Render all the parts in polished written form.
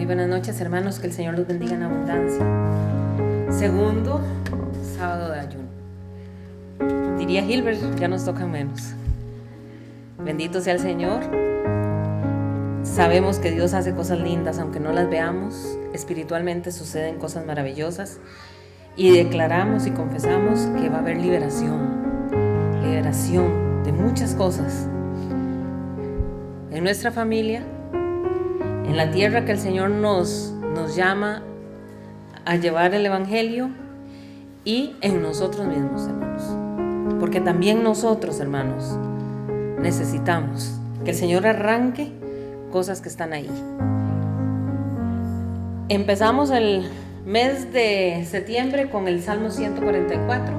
buenas noches, hermanos, que el Señor los bendiga en abundancia. Segundo sábado de ayuno. Diría Gilbert, ya nos toca menos. Bendito sea el Señor. Sabemos que Dios hace cosas lindas, aunque no las veamos. Espiritualmente suceden cosas maravillosas. Y declaramos y confesamos que va a haber liberación de muchas cosas. En nuestra familia, en la tierra que el Señor nos llama a llevar el Evangelio, y en nosotros mismos, hermanos. Porque también nosotros, hermanos, necesitamos que el Señor arranque cosas que están ahí. Empezamos el mes de septiembre con el Salmo 144.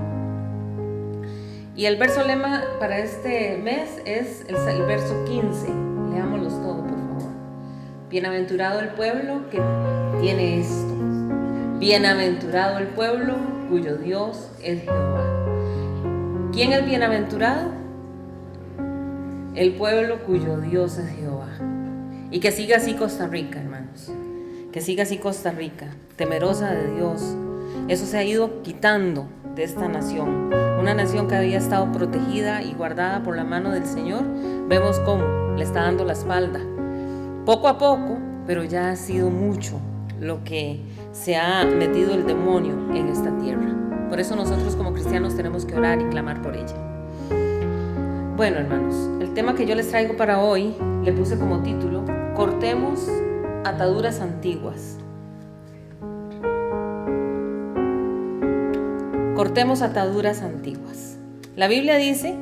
Y el verso lema para este mes es el verso 15. Leámoslos todos, por favor. Bienaventurado el pueblo que tiene esto. Bienaventurado el pueblo cuyo Dios es Jehová. ¿Quién es bienaventurado? El pueblo cuyo Dios es Jehová. Y que siga así Costa Rica, hermanos. Que siga así Costa Rica, temerosa de Dios. Eso se ha ido quitando de esta nación. Una nación que había estado protegida y guardada por la mano del Señor. Vemos cómo le está dando la espalda. Poco a poco, pero ya ha sido mucho lo que se ha metido el demonio en esta tierra. Por eso nosotros como cristianos tenemos que orar y clamar por ella. Bueno, hermanos, el tema que yo les traigo para hoy le puse como título: cortemos ataduras antiguas. Cortemos ataduras antiguas. La Biblia dice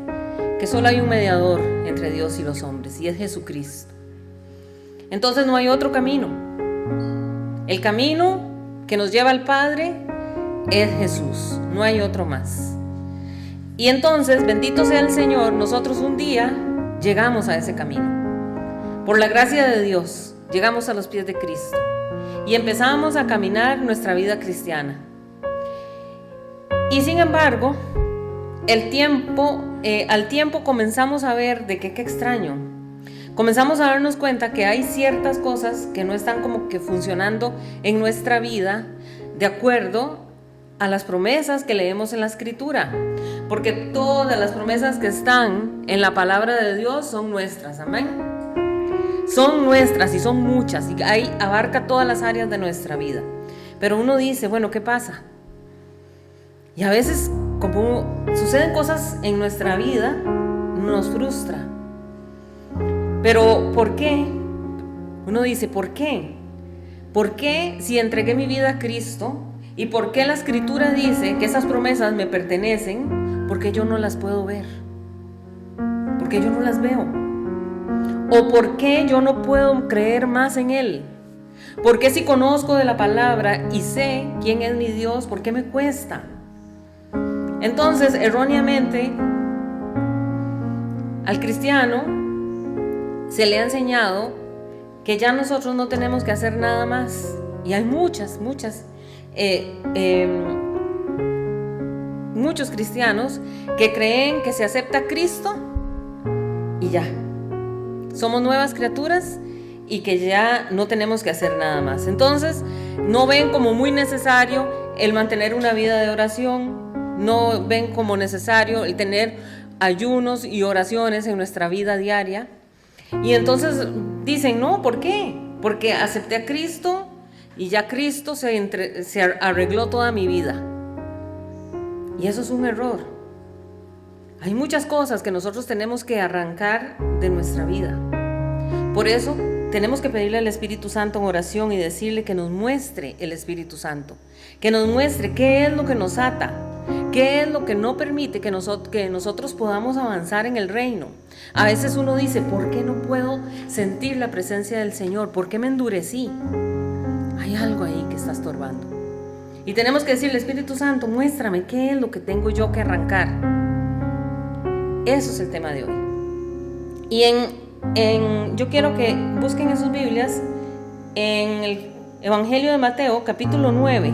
que solo hay un mediador entre Dios y los hombres, y es Jesucristo. Entonces no hay otro camino. El camino que nos lleva al Padre es Jesús, no hay otro más. Y entonces, bendito sea el Señor, nosotros un día llegamos a ese camino. Por la gracia de Dios, llegamos a los pies de Cristo y empezamos a caminar nuestra vida cristiana. Y sin embargo, al tiempo comenzamos a ver de qué extraño. Comenzamos a darnos cuenta que hay ciertas cosas que no están como que funcionando en nuestra vida de acuerdo a las promesas que leemos en la Escritura. Porque todas las promesas que están en la palabra de Dios son nuestras, amén. Son nuestras y son muchas, y ahí abarca todas las áreas de nuestra vida. Pero uno dice, bueno, ¿qué pasa? Y a veces, como suceden cosas en nuestra vida, nos frustra. Pero ¿por qué? Uno dice, ¿por qué? ¿Por qué si entregué mi vida a Cristo? ¿Y por qué la Escritura dice que esas promesas me pertenecen? Porque yo no las puedo ver. Porque yo no las veo. ¿O por qué yo no puedo creer más en Él? ¿Por qué si conozco de la palabra y sé quién es mi Dios, por qué me cuesta? Entonces, erróneamente, al cristiano se le ha enseñado que ya nosotros no tenemos que hacer nada más. Y hay muchos cristianos que creen que se acepta a Cristo y ya. Somos nuevas criaturas y que ya no tenemos que hacer nada más. Entonces, no ven como muy necesario el mantener una vida de oración, no ven como necesario el tener ayunos y oraciones en nuestra vida diaria. Y entonces dicen, no, ¿por qué? Porque acepté a Cristo y ya Cristo se arregló toda mi vida. Y eso es un error. Hay muchas cosas que nosotros tenemos que arrancar de nuestra vida. Por eso tenemos que pedirle al Espíritu Santo en oración y decirle que nos muestre el Espíritu Santo, que nos muestre qué es lo que nos ata, qué es lo que no permite que nosotros podamos avanzar en el reino. A veces uno dice, ¿por qué no puedo sentir la presencia del Señor? ¿Por qué me endurecí? Hay algo ahí que está estorbando. Y tenemos que decirle, Espíritu Santo, muéstrame qué es lo que tengo yo que arrancar. Eso es el tema de hoy. Y yo quiero que busquen en sus Biblias en el Evangelio de Mateo, capítulo 9.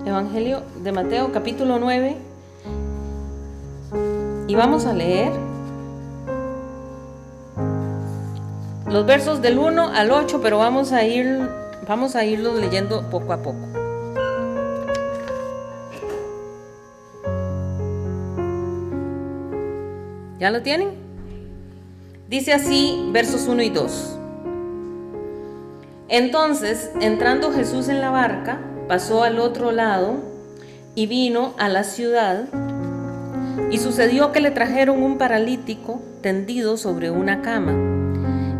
Evangelio de Mateo, capítulo 9. Y vamos a leer los versos del 1 al 8, pero vamos a irlos leyendo poco a poco. ¿Ya lo tienen? Dice así, versos 1 y 2. Entonces, entrando Jesús en la barca, pasó al otro lado y vino a la ciudad. Y sucedió que le trajeron un paralítico tendido sobre una cama.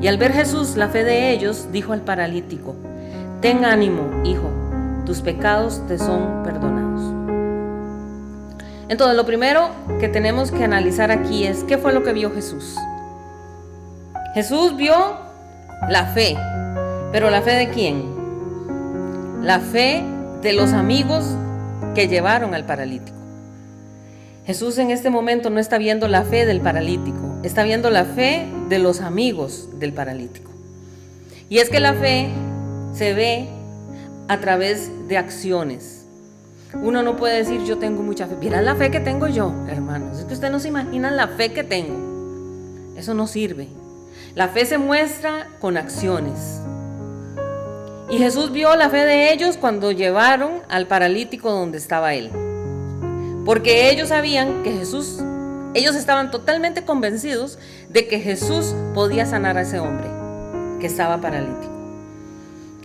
Y al ver Jesús la fe de ellos, dijo al paralítico: ten ánimo, hijo, tus pecados te son perdonados. Entonces, lo primero que tenemos que analizar aquí es ¿qué fue lo que vio Jesús? Jesús vio la fe, pero ¿la fe de quién? La fe de los amigos que llevaron al paralítico. Jesús en este momento no está viendo la fe del paralítico, está viendo la fe de los amigos del paralítico. Y es que la fe se ve a través de acciones. Uno no puede decir yo tengo mucha fe. Mira la fe que tengo yo, hermanos. Es que ustedes no se imaginan la fe que tengo. Eso no sirve. La fe se muestra con acciones. Y Jesús vio la fe de ellos cuando llevaron al paralítico donde estaba él. Porque ellos sabían que ellos estaban totalmente convencidos de que Jesús podía sanar a ese hombre que estaba paralítico.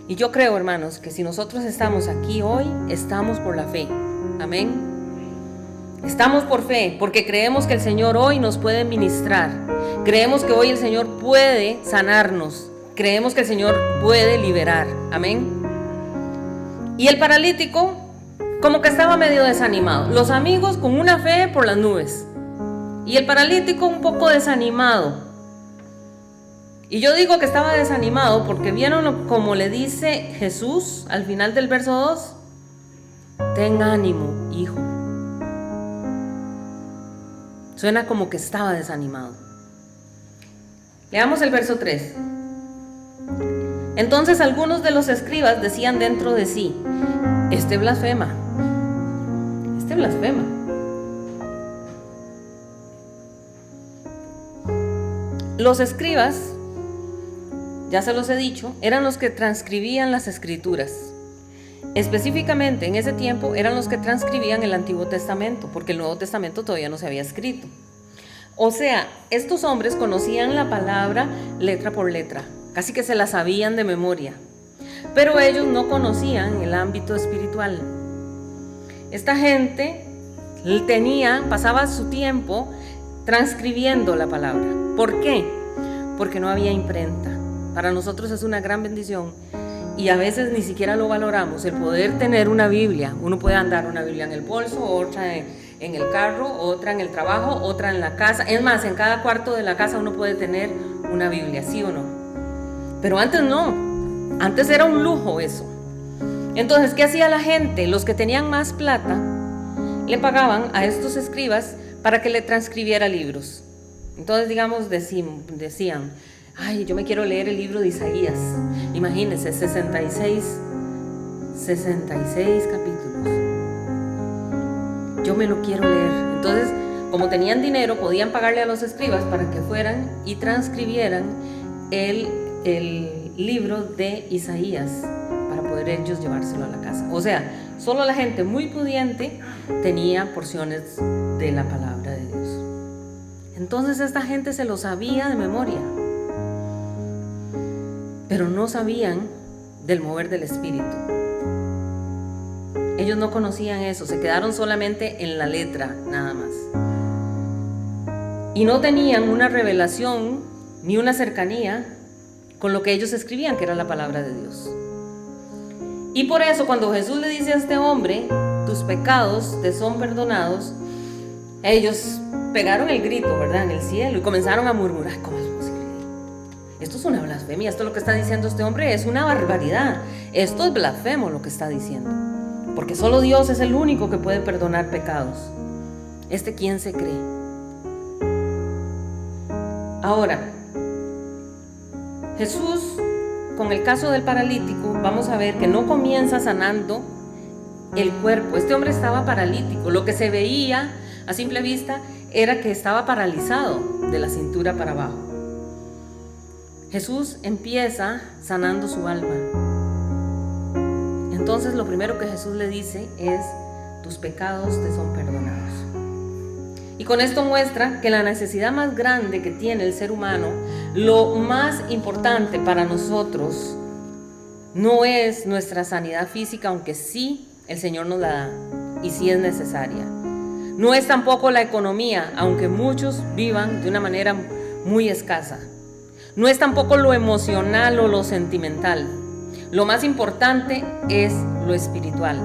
Y yo creo, hermanos, que si nosotros estamos aquí hoy, estamos por la fe. Amén. Estamos por fe, porque creemos que el Señor hoy nos puede ministrar. Creemos que hoy el Señor puede sanarnos. Creemos que el Señor puede liberar. Amén. Y el paralítico como que estaba medio desanimado. Los amigos con una fe por las nubes. Y el paralítico un poco desanimado. Y yo digo que estaba desanimado porque vieron como le dice Jesús al final del verso 2. Ten ánimo, hijo. Suena como que estaba desanimado. Leamos el verso 3. Entonces algunos de los escribas decían dentro de sí: este blasfema. Este blasfema. Los escribas, ya se los he dicho, eran los que transcribían las escrituras. Específicamente en ese tiempo eran los que transcribían el Antiguo Testamento, porque el Nuevo Testamento todavía no se había escrito. O sea, estos hombres conocían la palabra letra por letra, casi que se la sabían de memoria, pero ellos no conocían el ámbito espiritual. Esta gente pasaba su tiempo transcribiendo la palabra. ¿Por qué? Porque no había imprenta. Para nosotros es una gran bendición y a veces ni siquiera lo valoramos, el poder tener una Biblia. Uno puede andar una Biblia en el bolso, otra en el carro, otra en el trabajo, otra en la casa. Es más, en cada cuarto de la casa uno puede tener una Biblia, ¿sí o no? Pero antes no, antes era un lujo eso. Entonces, ¿qué hacía la gente? Los que tenían más plata le pagaban a estos escribas para que le transcribiera libros. Entonces, digamos, decían: ay, yo me quiero leer el libro de Isaías. Imagínense, 66 capítulos. Yo me lo quiero leer. Entonces, como tenían dinero, podían pagarle a los escribas para que fueran y transcribieran el libro de Isaías para poder ellos llevárselo a la casa. O sea, solo la gente muy pudiente tenía porciones de la palabra de Dios. Entonces esta gente se lo sabía de memoria, pero no sabían del mover del Espíritu. Ellos no conocían eso, se quedaron solamente en la letra, nada más. Y no tenían una revelación ni una cercanía con lo que ellos escribían, que era la palabra de Dios. Y por eso cuando Jesús le dice a este hombre: tus pecados te son perdonados, ellos pegaron el grito, ¿verdad?, en el cielo y comenzaron a murmurar: ¿cómo es posible? Esto es una blasfemia, esto es lo que está diciendo este hombre, es una barbaridad, esto es blasfemo lo que está diciendo, porque solo Dios es el único que puede perdonar pecados. ¿Quién se cree? Ahora, Jesús, con el caso del paralítico, vamos a ver que no comienza sanando el cuerpo. Este hombre estaba paralítico, lo que se veía a simple vista era que estaba paralizado de la cintura para abajo. Jesús empieza sanando su alma. Entonces lo primero que Jesús le dice es: tus pecados te son perdonados. Y con esto muestra que la necesidad más grande que tiene el ser humano, lo más importante para nosotros, no es nuestra sanidad física, aunque sí el Señor nos la da y sí es necesaria. No es tampoco la economía, aunque muchos vivan de una manera muy escasa. No es tampoco lo emocional o lo sentimental. Lo más importante es lo espiritual,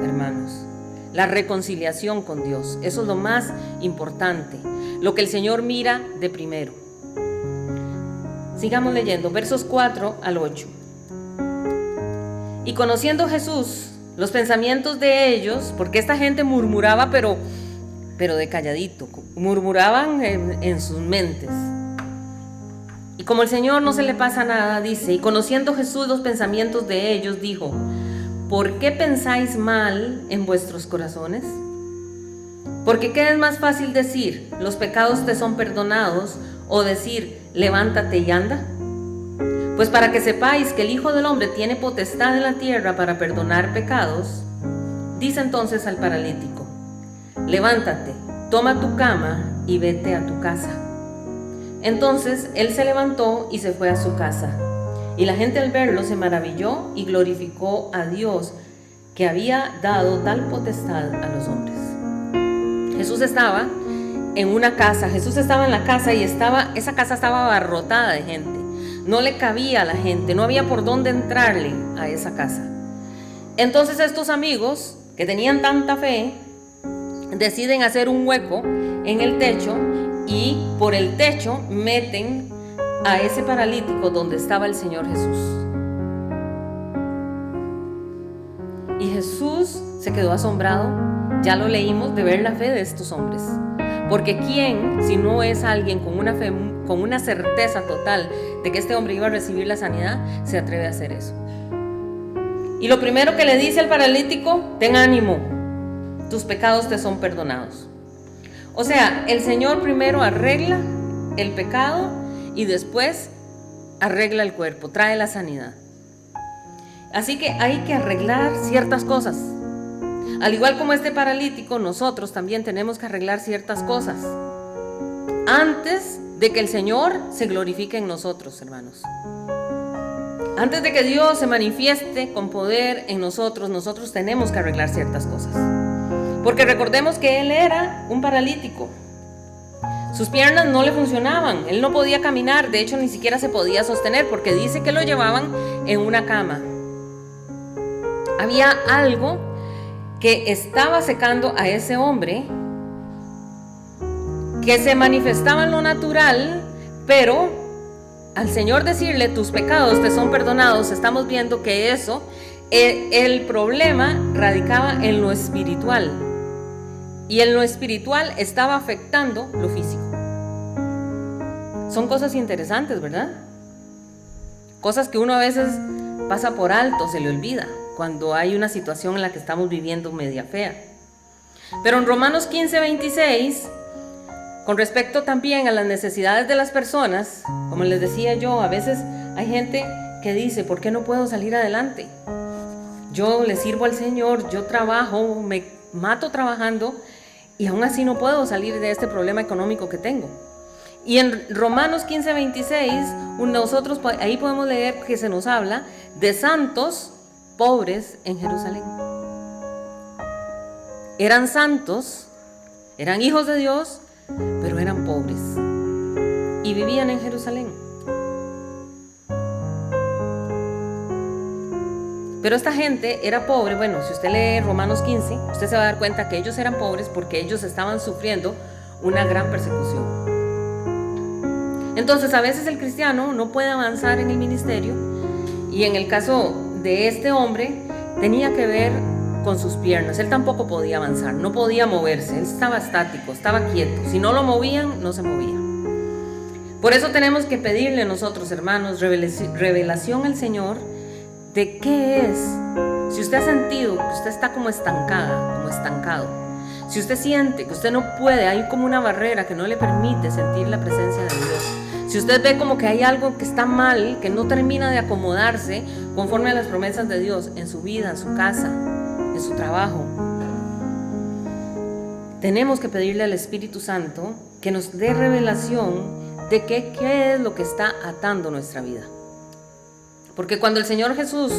hermanos. La reconciliación con Dios. Eso es lo más importante. Lo que el Señor mira de primero. Sigamos leyendo, versos 4 al 8. Y conociendo Jesús los pensamientos de ellos, porque esta gente murmuraba, pero de calladito, murmuraban en sus mentes. Y como el Señor no se le pasa nada, dice, y conociendo Jesús los pensamientos de ellos, dijo: ¿por qué pensáis mal en vuestros corazones? Porque ¿qué es más fácil decir, los pecados te son perdonados, o decir, levántate y anda? Pues para que sepáis que el Hijo del Hombre tiene potestad en la tierra para perdonar pecados, dice entonces al paralítico: levántate, toma tu cama y vete a tu casa. Entonces él se levantó y se fue a su casa. Y la gente al verlo se maravilló y glorificó a Dios, que había dado tal potestad a los hombres. Jesús estaba en una casa, Jesús estaba en la casa y esa casa estaba abarrotada de gente. No le cabía a la gente, no había por dónde entrarle a esa casa. Entonces estos amigos, que tenían tanta fe, deciden hacer un hueco en el techo y por el techo meten a ese paralítico donde estaba el Señor Jesús. Y Jesús se quedó asombrado, ya lo leímos, de ver la fe de estos hombres. Porque ¿quién, si no es alguien con una fe, con una certeza total de que este hombre iba a recibir la sanidad, se atreve a hacer eso? Y lo primero que le dice al paralítico: ten ánimo, tus pecados te son perdonados. O sea, el Señor primero arregla el pecado y después arregla el cuerpo, trae la sanidad. Así que hay que arreglar ciertas cosas. Al igual como este paralítico, nosotros también tenemos que arreglar ciertas cosas antes de que el Señor se glorifique en nosotros, hermanos. Antes de que Dios se manifieste con poder en nosotros, nosotros tenemos que arreglar ciertas cosas. Porque recordemos que él era un paralítico. Sus piernas no le funcionaban, él no podía caminar, de hecho ni siquiera se podía sostener, porque dice que lo llevaban en una cama. Había algo que estaba secando a ese hombre, que se manifestaba en lo natural, pero al Señor decirle: tus pecados te son perdonados, estamos viendo que eso, el problema radicaba en lo espiritual, y en lo espiritual estaba afectando lo físico. Son cosas interesantes, ¿verdad? Cosas que uno a veces pasa por alto, se le olvida cuando hay una situación en la que estamos viviendo media fea. Pero en Romanos 15:26, con respecto también a las necesidades de las personas, como les decía yo, a veces hay gente que dice: ¿por qué no puedo salir adelante? Yo le sirvo al Señor, yo trabajo, me mato trabajando y aún así no puedo salir de este problema económico que tengo. Y en Romanos 15:26, nosotros ahí podemos leer que se nos habla de santos pobres en Jerusalén. Eran santos, eran hijos de Dios, pero eran pobres y vivían en Jerusalén. Pero esta gente era pobre. Bueno, si usted lee Romanos 15, usted se va a dar cuenta que ellos eran pobres porque ellos estaban sufriendo una gran persecución. Entonces a veces el cristiano no puede avanzar en el ministerio, y en el caso de este hombre tenía que ver con sus piernas. Él tampoco podía avanzar, no podía moverse, él estaba estático, estaba quieto. Si no lo movían, no se movía. Por eso tenemos que pedirle nosotros, hermanos, revelación al Señor de qué es. Si usted ha sentido que usted está como estancada, como estancado, si usted siente que usted no puede, hay como una barrera que no le permite sentir la presencia de Dios, si si usted ve como que hay algo que está mal, que no termina de acomodarse conforme a las promesas de Dios en su vida, en su casa, en su trabajo, tenemos que pedirle al Espíritu Santo que nos dé revelación de qué es lo que está atando nuestra vida. Porque cuando el Señor Jesús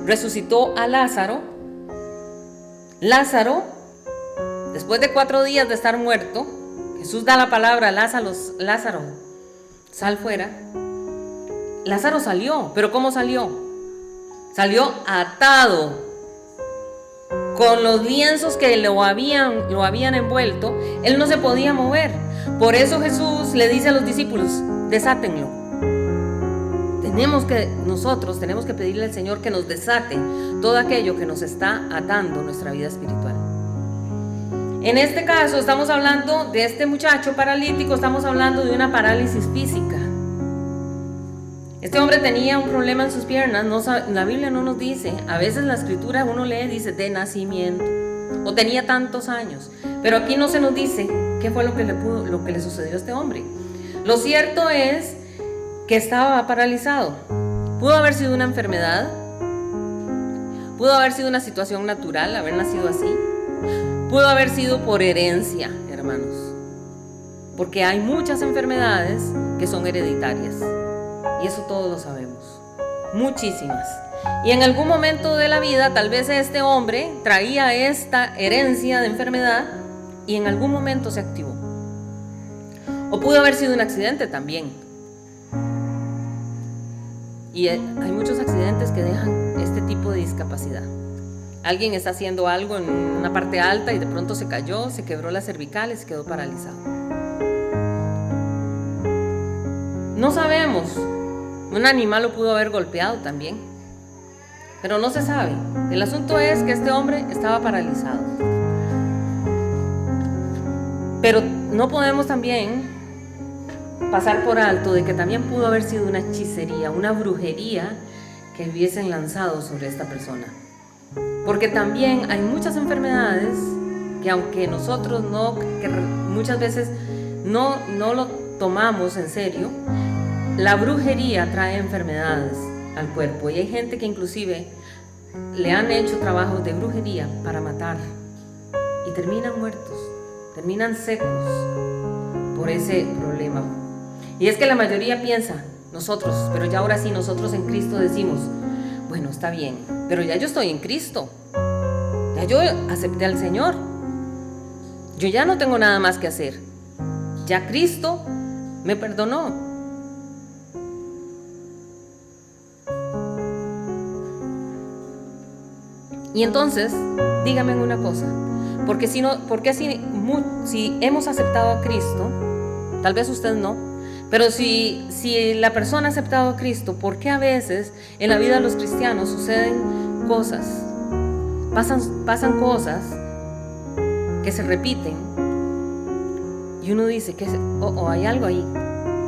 resucitó a Lázaro, después de 4 días de estar muerto, Jesús da la palabra a Lázaro, sal fuera. Lázaro salió, pero ¿cómo salió? Salió atado, con los lienzos que lo habían envuelto. Él no se podía mover. Por eso Jesús le dice a los discípulos, desátenlo. Nosotros tenemos que pedirle al Señor que nos desate todo aquello que nos está atando nuestra vida espiritual. En este caso estamos hablando de este muchacho paralítico, estamos hablando de una parálisis física. Este hombre tenía un problema en sus piernas, la Biblia no nos dice, a veces la escritura uno lee, dice de nacimiento, o tenía tantos años, pero aquí no se nos dice qué fue lo que le sucedió a este hombre. Lo cierto es que estaba paralizado. Pudo haber sido una enfermedad, pudo haber sido una situación natural, haber nacido así, pudo haber sido por herencia, hermanos, porque hay muchas enfermedades que son hereditarias, y eso todos lo sabemos, muchísimas. Y en algún momento de la vida, tal vez este hombre traía esta herencia de enfermedad y en algún momento se activó. O pudo haber sido un accidente también. Y hay muchos accidentes que dejan este tipo de discapacidad. Alguien está haciendo algo en una parte alta y de pronto se cayó, se quebró las cervicales y quedó paralizado. No sabemos. Un animal lo pudo haber golpeado también, pero no se sabe. El asunto es que este hombre estaba paralizado. Pero no podemos también pasar por alto de que también pudo haber sido una hechicería, una brujería que hubiesen lanzado sobre esta persona. Porque también hay muchas enfermedades que aunque nosotros muchas veces no lo tomamos en serio, la brujería trae enfermedades al cuerpo. Y hay gente que inclusive le han hecho trabajos de brujería para matar y terminan muertos, terminan secos por ese problema. Y es que la mayoría piensa, pero ya ahora sí nosotros en Cristo decimos, bueno, está bien, pero ya yo estoy en Cristo, ya yo acepté al Señor, yo ya no tengo nada más que hacer, ya Cristo me perdonó. Y entonces, dígame una cosa, porque si hemos aceptado a Cristo, tal vez usted no, pero si la persona ha aceptado a Cristo, ¿por qué a veces en la vida de los cristianos suceden cosas? Pasan cosas que se repiten y uno dice, hay algo ahí,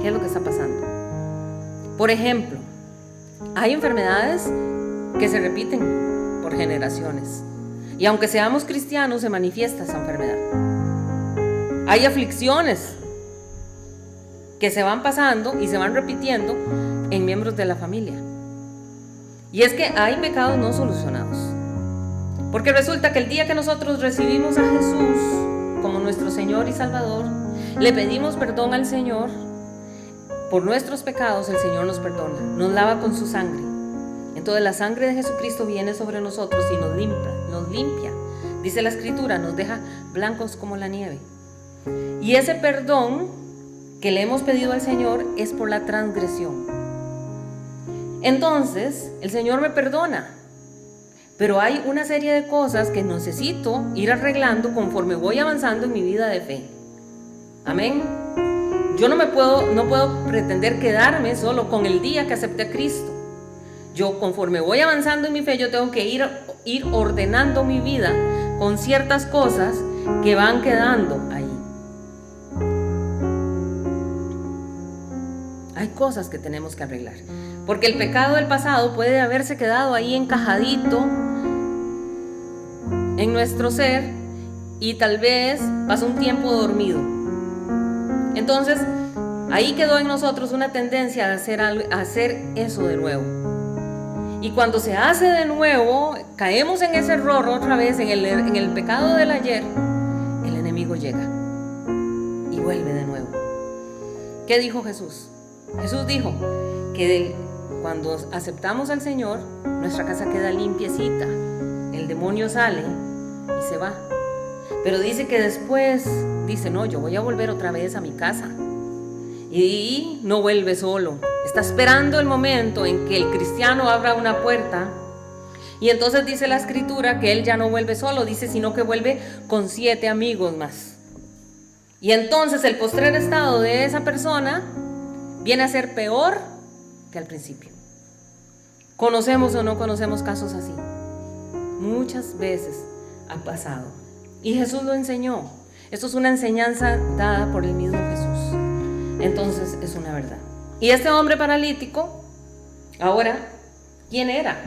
¿qué es lo que está pasando? Por ejemplo, hay enfermedades que se repiten por generaciones y aunque seamos cristianos se manifiesta esa enfermedad. Hay aflicciones que se van pasando y se van repitiendo en miembros de la familia. Y es que hay pecados no solucionados. Porque resulta que el día que nosotros recibimos a Jesús como nuestro Señor y Salvador, le pedimos perdón al Señor por nuestros pecados, el Señor nos perdona, nos lava con su sangre. Entonces la sangre de Jesucristo viene sobre nosotros y nos limpia. Dice la Escritura, nos deja blancos como la nieve. Y ese perdón que le hemos pedido al Señor es por la transgresión. Entonces, el Señor me perdona, pero hay una serie de cosas que necesito ir arreglando conforme voy avanzando en mi vida de fe. Amén. Yo no puedo pretender quedarme solo con el día que acepté a Cristo. Yo, conforme voy avanzando en mi fe, yo tengo que ir ordenando mi vida con ciertas cosas que van quedando ahí. Hay cosas que tenemos que arreglar, porque el pecado del pasado puede haberse quedado ahí encajadito en nuestro ser y tal vez pasó un tiempo dormido. Entonces, ahí quedó en nosotros una tendencia a hacer eso de nuevo. Y cuando se hace de nuevo, caemos en ese error otra vez, en el pecado del ayer, el enemigo llega y vuelve de nuevo. ¿Qué dijo Jesús? Jesús dijo que cuando aceptamos al Señor, nuestra casa queda limpiecita, el demonio sale y se va. Pero dice que después, dice, no, yo voy a volver otra vez a mi casa. Y no vuelve solo, está esperando el momento en que el cristiano abra una puerta. Y entonces dice la escritura que él ya no vuelve solo, dice, sino que vuelve con 7 amigos más. Y entonces el postrer estado de esa persona viene a ser peor que al principio. ¿Conocemos o no conocemos casos así? Muchas veces ha pasado. Y Jesús lo enseñó. Esto es una enseñanza dada por el mismo Jesús. Entonces es una verdad. Y este hombre paralítico, ahora, ¿quién era?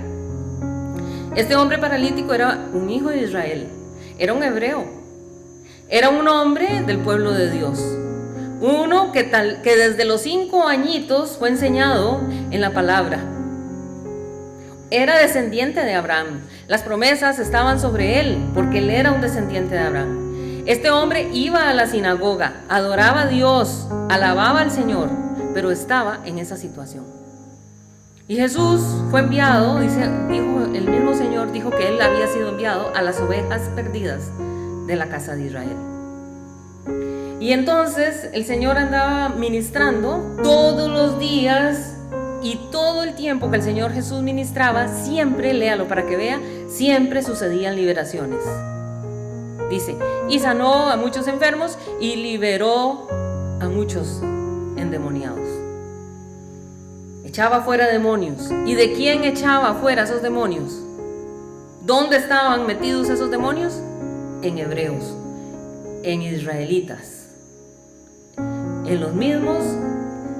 Este hombre paralítico era un hijo de Israel, era un hebreo, era un hombre del pueblo de Dios, uno que desde los 5 añitos fue enseñado en la palabra. Era descendiente de Abraham, las promesas estaban sobre él porque él era un descendiente de Abraham. Este hombre iba a la sinagoga, adoraba a Dios, alababa al Señor, pero estaba en esa situación. Y Jesús fue enviado, el mismo Señor dijo que él había sido enviado a las ovejas perdidas de la casa de Israel. Y entonces el Señor andaba ministrando todos los días y todo el tiempo que el Señor Jesús ministraba, siempre, léalo para que vea, siempre sucedían liberaciones. Dice, y sanó a muchos enfermos y liberó a muchos endemoniados. Echaba fuera demonios. ¿Y de quién echaba fuera esos demonios? ¿Dónde estaban metidos esos demonios? En hebreos, en israelitas, en los mismos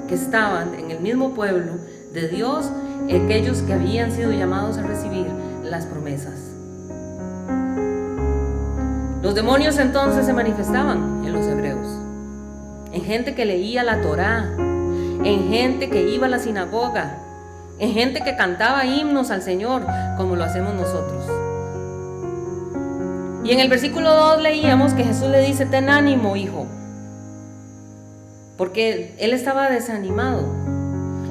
que estaban en el mismo pueblo de Dios, aquellos que habían sido llamados a recibir las promesas. Los demonios entonces se manifestaban en los hebreos, en gente que leía la Torá, en gente que iba a la sinagoga, en gente que cantaba himnos al Señor, como lo hacemos nosotros. Y en el versículo 2 leíamos que Jesús le dice, ten ánimo, hijo, porque él estaba desanimado.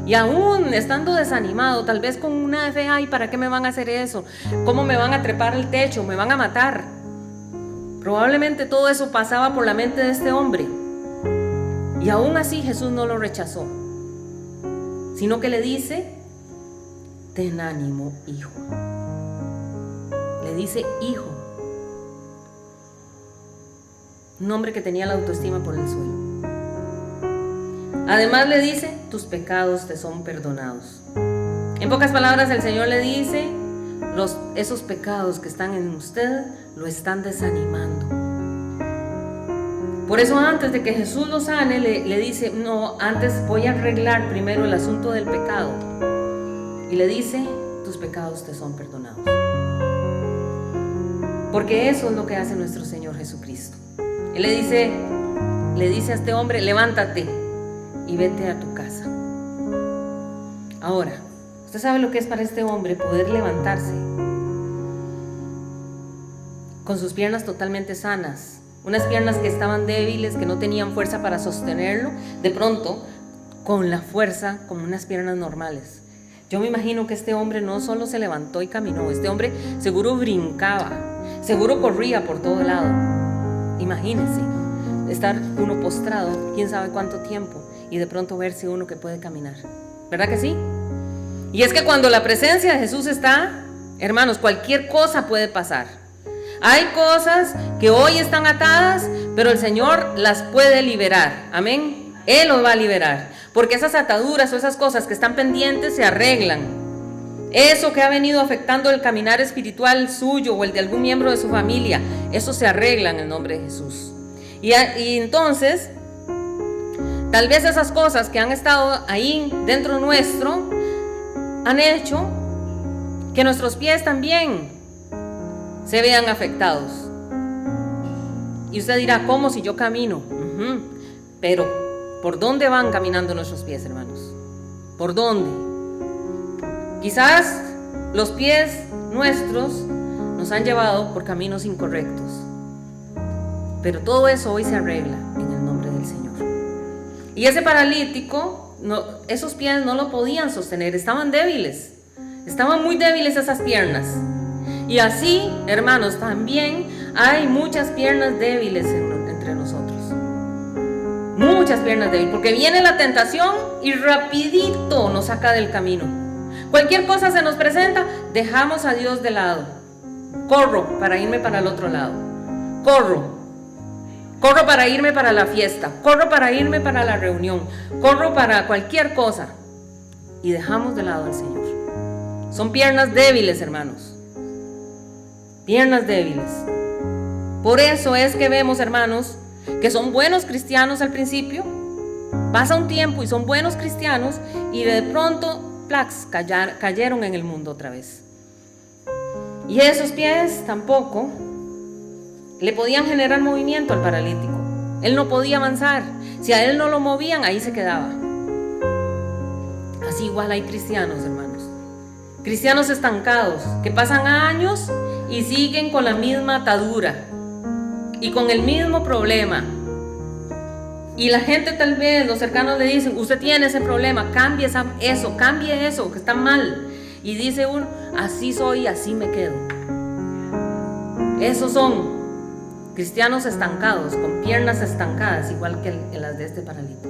Y aún estando desanimado, tal vez con una fe, ay, ¿para qué me van a hacer eso? ¿Cómo me van a trepar el techo? ¿Me van a matar? Probablemente todo eso pasaba por la mente de este hombre. Y aún así Jesús no lo rechazó, sino que le dice, ten ánimo, hijo. Le dice hijo. Un hombre que tenía la autoestima por el suelo. Además le dice, tus pecados te son perdonados. En pocas palabras, el Señor le dice, esos pecados que están en usted lo están desanimando. Por eso antes de que Jesús lo sane, le dice, no, antes voy a arreglar primero el asunto del pecado. Y le dice, tus pecados te son perdonados. Porque eso es lo que hace nuestro Señor Jesucristo. Él le dice a este hombre, levántate y vete a tu casa. Ahora, usted sabe lo que es para este hombre poder levantarse con sus piernas totalmente sanas, unas piernas que estaban débiles, que no tenían fuerza para sostenerlo, de pronto con la fuerza como unas piernas normales. Yo me imagino que este hombre no solo se levantó y caminó, este hombre seguro brincaba, seguro corría por todo lado. Imagínense estar uno postrado quién sabe cuánto tiempo y de pronto verse uno que puede caminar, ¿verdad que sí? Y es que cuando la presencia de Jesús está, hermanos, cualquier cosa puede pasar. Hay cosas que hoy están atadas, pero el Señor las puede liberar. Amén. Él los va a liberar. Porque esas ataduras o esas cosas que están pendientes se arreglan. Eso que ha venido afectando el caminar espiritual suyo o el de algún miembro de su familia, eso se arregla en el nombre de Jesús. Y entonces, tal vez esas cosas que han estado ahí dentro nuestro han hecho que nuestros pies también se vean afectados. Y usted dirá, ¿cómo si yo camino? Pero ¿Por dónde van caminando nuestros pies, hermanos? ¿Por dónde? Quizás los pies nuestros nos han llevado por caminos incorrectos. Pero todo eso hoy se arregla en el nombre del Señor. Y ese paralítico, esos pies no lo podían sostener, estaban débiles. Estaban muy débiles esas piernas. Y así, hermanos, también hay muchas piernas débiles entre nosotros. Muchas piernas débiles, porque viene la tentación y rapidito nos saca del camino. Cualquier cosa se nos presenta, dejamos a Dios de lado. Corro para irme para el otro lado. Corro para irme para la fiesta. Corro para irme para la reunión. Corro para cualquier cosa. Y dejamos de lado al Señor. Son piernas débiles, hermanos. Piernas débiles. Por eso es que vemos, hermanos, que son buenos cristianos al principio. Pasa un tiempo y son buenos cristianos y de pronto, plax, cayeron en el mundo otra vez. Y esos pies tampoco le podían generar movimiento al paralítico. Él no podía avanzar. Si a él no lo movían, ahí se quedaba. Así igual hay cristianos, hermanos. Cristianos estancados que pasan años y siguen con la misma atadura y con el mismo problema. Y la gente, tal vez, los cercanos le dicen: usted tiene ese problema, cambie eso, que está mal. Y dice uno: así soy, así me quedo. Esos son cristianos estancados, con piernas estancadas, igual que las de este paralítico.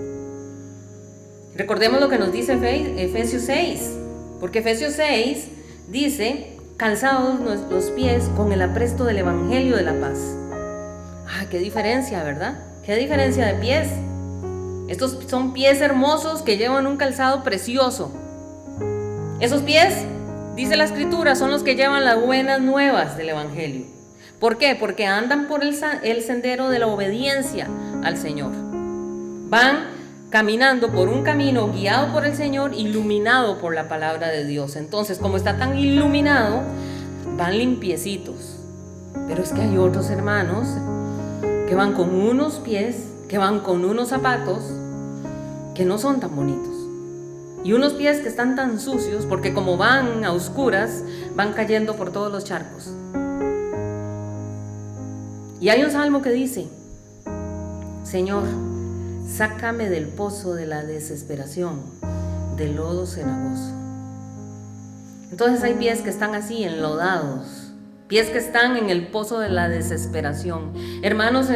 Recordemos lo que nos dice Efesios 6, porque Efesios 6 dice: calzados nuestros pies con el apresto del evangelio de la paz. Qué diferencia, ¿verdad? Qué diferencia de pies. Estos son pies hermosos que llevan un calzado precioso. Esos pies, dice la escritura, son los que llevan las buenas nuevas del evangelio. ¿Por qué? Porque andan por el sendero de la obediencia al Señor. Van caminando por un camino guiado por el Señor, iluminado por la palabra de Dios. Entonces, como está tan iluminado, van limpiecitos. Pero es que hay otros hermanos que van con unos pies, que van con unos zapatos que no son tan bonitos. Y unos pies que están tan sucios porque como van a oscuras, van cayendo por todos los charcos. Y hay un salmo que dice: Señor, sácame del pozo de la desesperación, del lodo cenagoso. Entonces hay pies que están así, enlodados. Pies que están en el pozo de la desesperación. Hermanos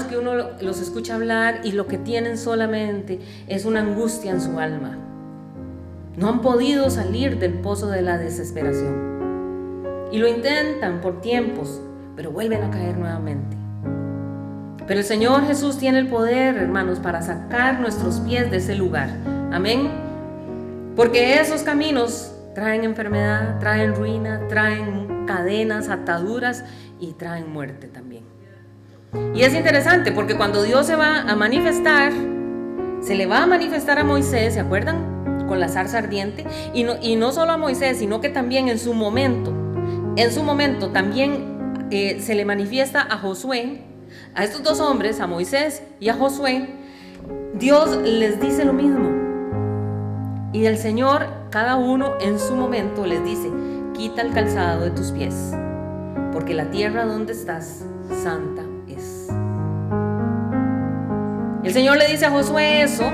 que uno los escucha hablar y lo que tienen solamente es una angustia en su alma. No han podido salir del pozo de la desesperación. Y lo intentan por tiempos, pero vuelven a caer nuevamente. Pero el Señor Jesús tiene el poder, hermanos, para sacar nuestros pies de ese lugar. Amén. Porque esos caminos traen enfermedad, traen ruina, traen cadenas, ataduras y traen muerte también. Y es interesante porque cuando Dios se va a manifestar, se le va a manifestar a Moisés, ¿se acuerdan? Con la zarza ardiente. Y no solo a Moisés, sino que también en su momento también se le manifiesta a Josué, a estos dos hombres, a Moisés y a Josué. Dios les dice lo mismo. Y el Señor, cada uno en su momento, les dice: quita el calzado de tus pies, porque la tierra donde estás, santa es. El Señor le dice a Josué eso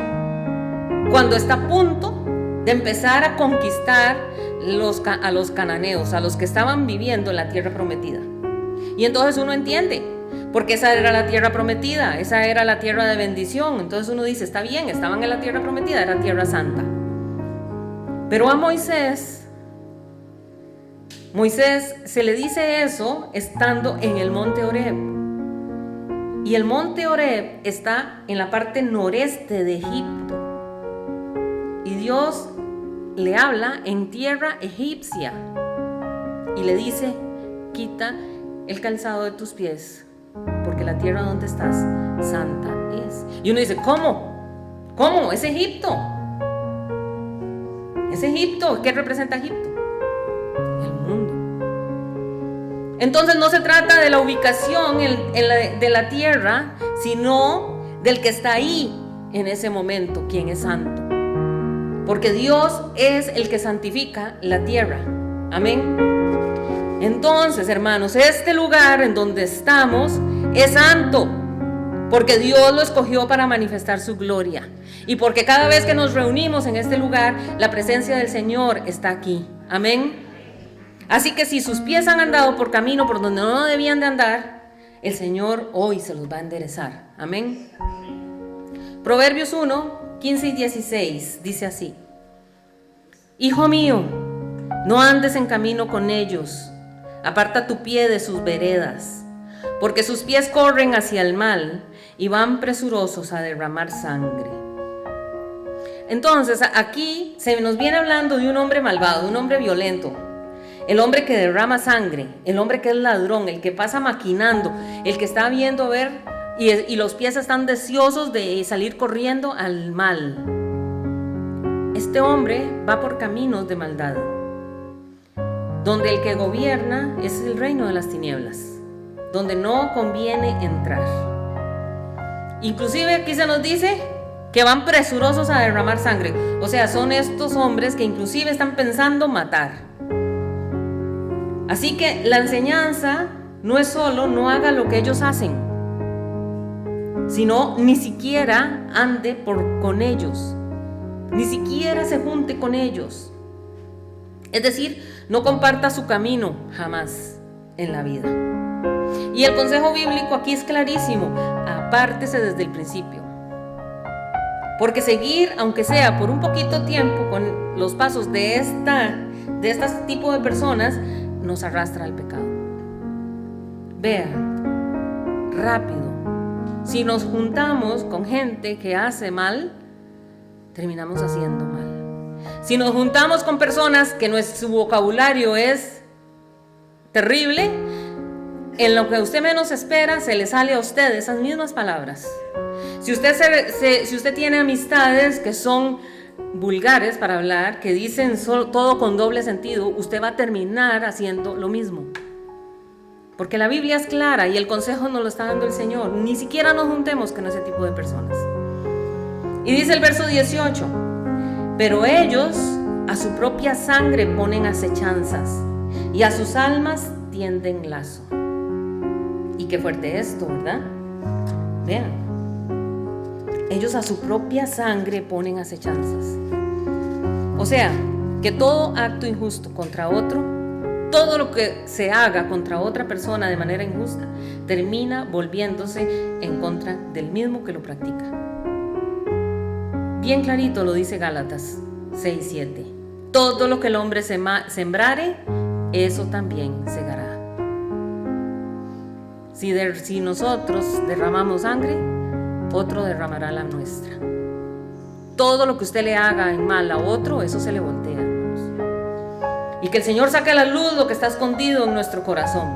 cuando está a punto de empezar a conquistar a los cananeos, a los que estaban viviendo en la tierra prometida. Y entonces uno entiende, porque esa era la tierra prometida, esa era la tierra de bendición. Entonces uno dice: está bien, estaban en la tierra prometida, era tierra santa. Pero a Moisés se le dice eso estando en el monte Horeb. Y el monte Horeb está en la parte noreste de Egipto. Y Dios le habla en tierra egipcia y le dice: quita el calzado de tus pies, porque la tierra donde estás, santa es. Y uno dice: ¿cómo? ¿Cómo? Es Egipto. Es Egipto. ¿Qué representa Egipto? El mundo. Entonces no se trata de la ubicación de la tierra, sino del que está ahí, en ese momento quién es santo. Porque Dios es el que santifica la tierra. Amén. Entonces, hermanos, este lugar en donde estamos es santo, porque Dios lo escogió para manifestar su gloria. Y porque cada vez que nos reunimos en este lugar, la presencia del Señor está aquí. Amén. Así que si sus pies han andado por camino por donde no debían de andar, el Señor hoy se los va a enderezar. Amén. Proverbios 1, 15 y 16 dice así: Hijo mío, no andes en camino con ellos, aparta tu pie de sus veredas, porque sus pies corren hacia el mal y van presurosos a derramar sangre. Entonces aquí se nos viene hablando de un hombre malvado, un hombre violento, el hombre que derrama sangre, el hombre que es ladrón, el que pasa maquinando, el que está viendo ver y los pies están deseosos de salir corriendo al mal. Este hombre va por caminos de maldad, donde el que gobierna es el reino de las tinieblas, donde no conviene entrar. Inclusive aquí se nos dice que van presurosos a derramar sangre. O sea, son estos hombres que inclusive están pensando matar. Así que la enseñanza no es solo no haga lo que ellos hacen, sino ni siquiera ande con ellos, ni siquiera se junte con ellos. Es decir, no comparta su camino jamás en la vida. Y el consejo bíblico aquí es clarísimo: apártese desde el principio. Porque seguir, aunque sea por un poquito tiempo, con los pasos de este tipo de personas, nos arrastra al pecado. Vean, rápido, si nos juntamos con gente que hace mal, terminamos haciendo mal. Si nos juntamos con personas que su vocabulario es terrible, en lo que usted menos espera, se le sale a usted esas mismas palabras. Si usted tiene amistades que son vulgares para hablar, que dicen todo con doble sentido, usted va a terminar haciendo lo mismo. Porque la Biblia es clara y el consejo nos lo está dando el Señor. Ni siquiera nos juntemos con ese tipo de personas. Y dice el verso 18: pero ellos a su propia sangre ponen acechanzas y a sus almas tienden lazo. Y qué fuerte esto, ¿verdad? Vean, ellos a su propia sangre ponen acechanzas. O sea, que todo acto injusto contra otro, todo lo que se haga contra otra persona de manera injusta, termina volviéndose en contra del mismo que lo practica. Bien clarito lo dice Gálatas 6:7. Todo lo que el hombre sembrare, eso también segará. Si nosotros derramamos sangre, otro derramará la nuestra. Todo lo que usted le haga en mal a otro, eso se le voltea, hermanos. Y que el Señor saque a la luz lo que está escondido en nuestro corazón.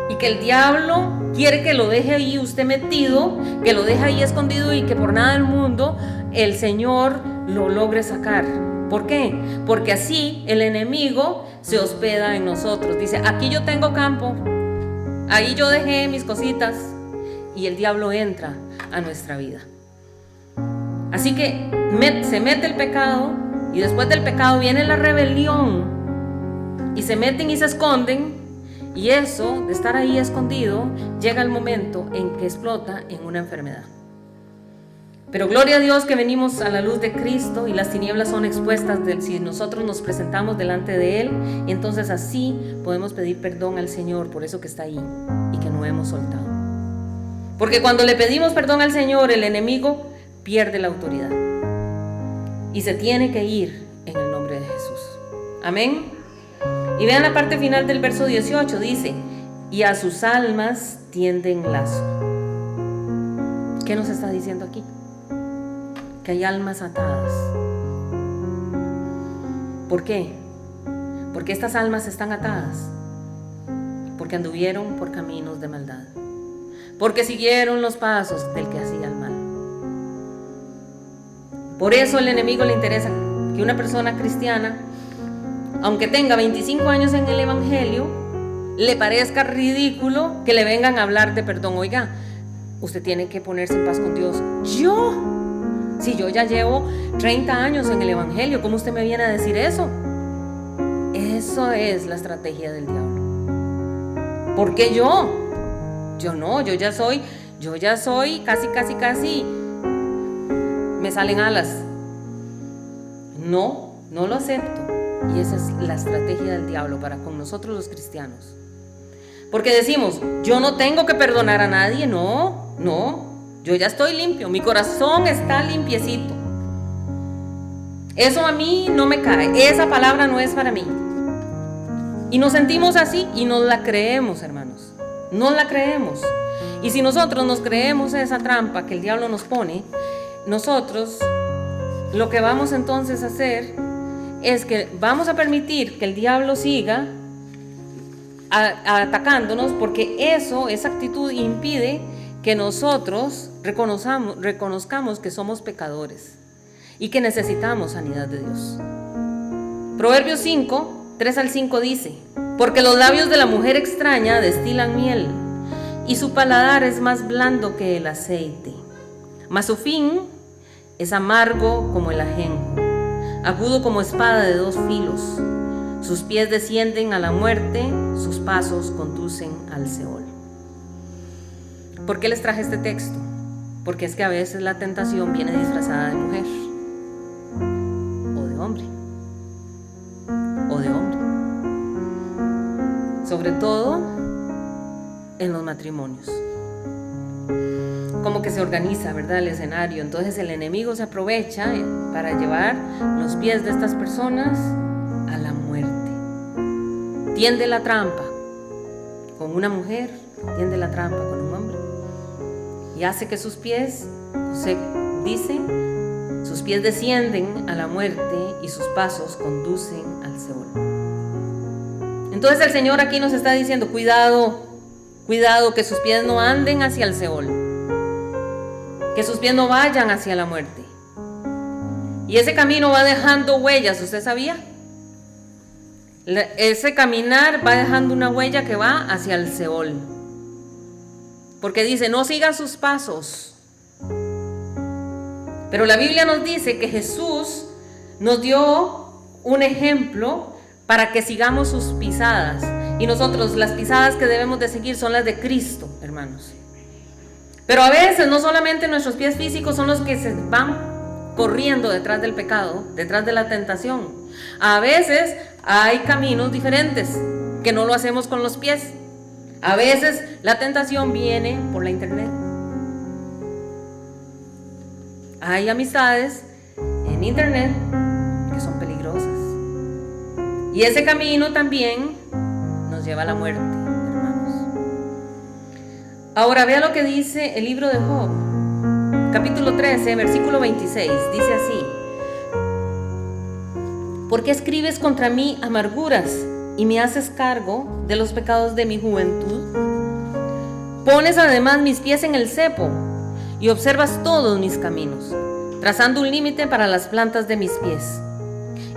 Y que el diablo quiere que lo deje ahí usted metido, que lo deje ahí escondido y que por nada del mundo el Señor lo logre sacar. ¿Por qué? Porque así el enemigo se hospeda en nosotros. Dice, aquí yo tengo campo, ahí yo dejé mis cositas, y el diablo entra a nuestra vida. Así que se mete el pecado, y después del pecado viene la rebelión, y se meten y se esconden, y eso de estar ahí escondido llega el momento en que explota en una enfermedad. Pero gloria a Dios que venimos a la luz de Cristo y las tinieblas son expuestas si nosotros nos presentamos delante de Él, y entonces así podemos pedir perdón al Señor por eso que está ahí y que no hemos soltado. Porque cuando le pedimos perdón al Señor, el enemigo pierde la autoridad y se tiene que ir en el nombre de Jesús. Amén. Y vean la parte final del verso 18, dice, y a sus almas tienden lazo. ¿Qué nos está diciendo aquí? Que hay almas atadas. ¿Por qué? Porque estas almas están atadas porque anduvieron por caminos de maldad, porque siguieron los pasos del que hacía el mal. Por eso al enemigo le interesa que una persona cristiana, aunque tenga 25 años en el evangelio, le parezca ridículo que le vengan a hablar de perdón. Oiga, usted tiene que ponerse en paz con Dios. ¿Yo? Si yo ya llevo 30 años en el Evangelio, ¿cómo usted me viene a decir eso? Eso es la estrategia del diablo. ¿Por qué yo? Yo no, yo ya soy casi, me salen alas. No lo acepto. Y esa es la estrategia del diablo para con nosotros los cristianos. Porque decimos, yo no tengo que perdonar a nadie. No, yo ya estoy limpio, mi corazón está limpiecito. Eso a mí no me cae, esa palabra no es para mí. Y nos sentimos así y nos la creemos, hermanos. Nos la creemos. Y si nosotros nos creemos esa trampa que el diablo nos pone, nosotros lo que vamos entonces a hacer es que vamos a permitir que el diablo siga atacándonos, porque esa actitud impide que nosotros reconozcamos que somos pecadores y que necesitamos sanidad de Dios. Proverbios 5, 3 al 5 dice: porque los labios de la mujer extraña destilan miel, y su paladar es más blando que el aceite, mas su fin es amargo como el ajenjo, agudo como espada de dos filos. Sus pies descienden a la muerte, sus pasos conducen al Seol. ¿Por qué les traje este texto? Porque es que a veces la tentación viene disfrazada de mujer, o de hombre, sobre todo en los matrimonios. Como que se organiza, ¿verdad?, el escenario. Entonces el enemigo se aprovecha para llevar los pies de estas personas a la muerte. Tiende la trampa con una mujer, tiende la trampa con un hombre, y hace que sus pies, se dice, sus pies descienden a la muerte y sus pasos conducen al Seol. Entonces el Señor aquí nos está diciendo: cuidado, que sus pies no anden hacia el Seol, que sus pies no vayan hacia la muerte. Y ese camino va dejando huellas, ¿usted sabía? Ese caminar va dejando una huella que va hacia el Seol, porque dice: no sigan sus pasos. Pero la Biblia nos dice que Jesús nos dio un ejemplo para que sigamos sus pisadas, y nosotros las pisadas que debemos de seguir son las de Cristo, hermanos. Pero a veces no solamente nuestros pies físicos son los que se van corriendo detrás del pecado, detrás de la tentación. A veces hay caminos diferentes que no lo hacemos con los pies. A veces la tentación viene por la internet. Hay amistades en internet que son peligrosas, y ese camino también nos lleva a la muerte, hermanos. Ahora vea lo que dice el libro de Job, capítulo 13, versículo 26. Dice así: ¿por qué escribes contra mí amarguras y me haces cargo de los pecados de mi juventud? Pones además mis pies en el cepo y observas todos mis caminos, trazando un límite para las plantas de mis pies.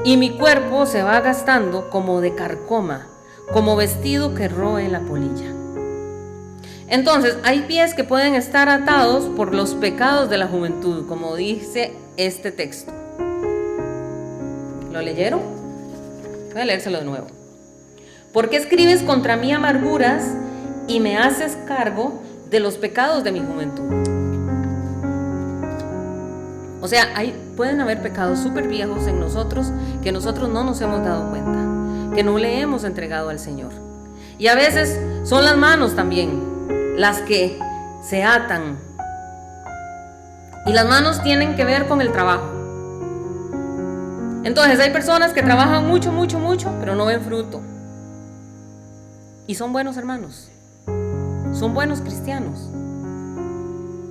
Y mi cuerpo se va gastando como de carcoma, como vestido que roe la polilla. Entonces, hay pies que pueden estar atados por los pecados de la juventud, como dice este texto. ¿Lo leyeron? Voy a leérselo de nuevo. ¿Por qué escribes contra mí amarguras y me haces cargo de los pecados de mi juventud? O sea, pueden haber pecados súper viejos en nosotros que nosotros no nos hemos dado cuenta, que no le hemos entregado al Señor. Y a veces son las manos también las que se atan. Y las manos tienen que ver con el trabajo. Entonces hay personas que trabajan mucho, pero no ven fruto. Y son buenos hermanos, son buenos cristianos.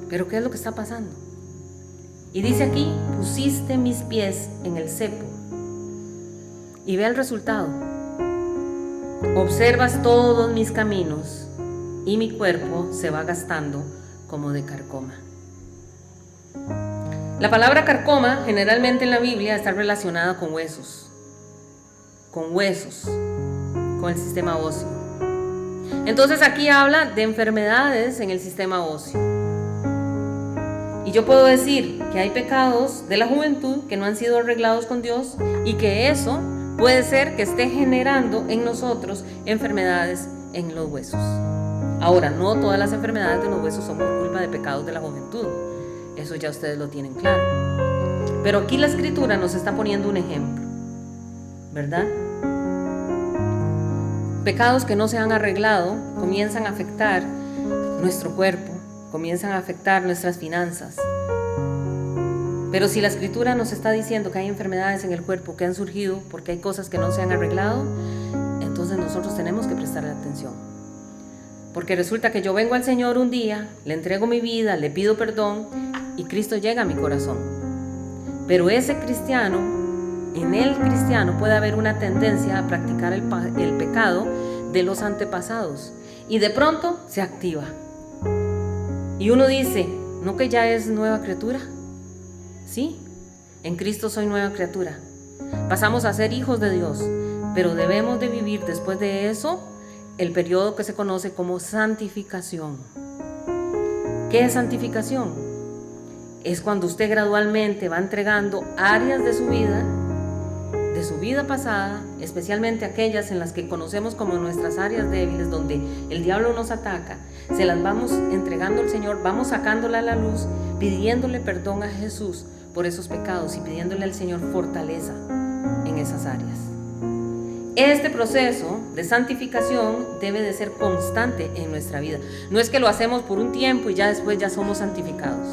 Pero ¿qué es lo que está pasando? Y dice aquí: pusiste mis pies en el cepo. Y ve el resultado. Observas todos mis caminos y mi cuerpo se va gastando como de carcoma. La palabra carcoma generalmente en la Biblia está relacionada con huesos, con el sistema óseo. Entonces aquí habla de enfermedades en el sistema óseo. Y yo puedo decir que hay pecados de la juventud que no han sido arreglados con Dios y que eso puede ser que esté generando en nosotros enfermedades en los huesos. Ahora, no todas las enfermedades de los huesos son por culpa de pecados de la juventud. Eso ya ustedes lo tienen claro. Pero aquí la Escritura nos está poniendo un ejemplo, ¿verdad? Pecados que no se han arreglado comienzan a afectar nuestro cuerpo, comienzan a afectar nuestras finanzas. Pero si la Escritura nos está diciendo que hay enfermedades en el cuerpo que han surgido porque hay cosas que no se han arreglado, entonces nosotros tenemos que prestarle atención. Porque resulta que yo vengo al Señor un día, le entrego mi vida, le pido perdón y Cristo llega a mi corazón. Pero ese cristiano, en el cristiano puede haber una tendencia a practicar el pecado de los antepasados y de pronto se activa. Y uno dice, ¿no que ya es nueva criatura? Sí, en Cristo soy nueva criatura. Pasamos a ser hijos de Dios, pero debemos de vivir después de eso el periodo que se conoce como santificación. ¿Qué es santificación? Es cuando usted gradualmente va entregando áreas de su vida pasada, especialmente aquellas en las que conocemos como nuestras áreas débiles, donde el diablo nos ataca, se las vamos entregando al Señor, vamos sacándola a la luz, pidiéndole perdón a Jesús por esos pecados y pidiéndole al Señor fortaleza en esas áreas. Este proceso de santificación debe de ser constante en nuestra vida. No es que lo hacemos por un tiempo y ya después ya somos santificados.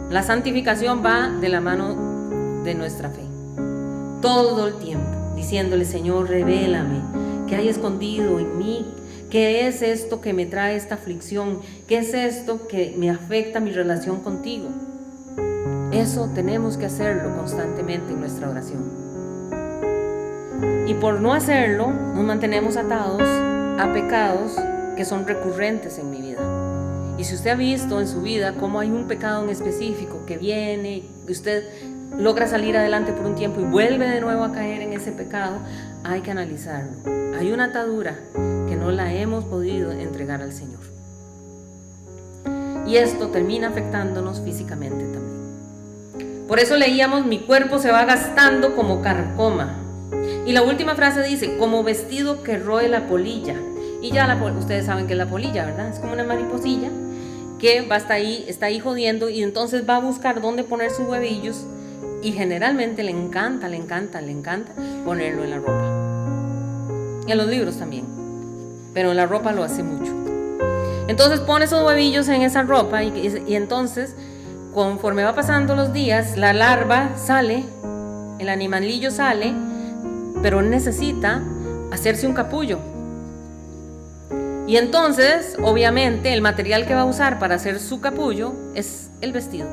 La santificación va de la mano de nuestra fe. Todo el tiempo, diciéndole, Señor, revélame qué hay escondido en mí, qué es esto que me trae esta aflicción, qué es esto que me afecta mi relación contigo. Eso tenemos que hacerlo constantemente en nuestra oración. Y por no hacerlo, nos mantenemos atados a pecados que son recurrentes en mi vida. Y si usted ha visto en su vida cómo hay un pecado en específico que viene, y usted logra salir adelante por un tiempo y vuelve de nuevo a caer en ese pecado, hay que analizarlo. Hay una atadura que no la hemos podido entregar al Señor. Y esto termina afectándonos físicamente también. Por eso leíamos, mi cuerpo se va gastando como carcoma. Y la última frase dice, como vestido que roe la polilla. Y ya ustedes saben que es la polilla, ¿verdad? Es como una mariposilla que va hasta ahí, está ahí jodiendo y entonces va a buscar dónde poner sus huevillos. Y generalmente le encanta ponerlo en la ropa. Y en los libros también. Pero en la ropa lo hace mucho. Entonces pone esos huevillos en esa ropa y entonces, conforme va pasando los días, la larva sale, el animalillo sale, pero necesita hacerse un capullo. Y entonces, obviamente, el material que va a usar para hacer su capullo es el vestido.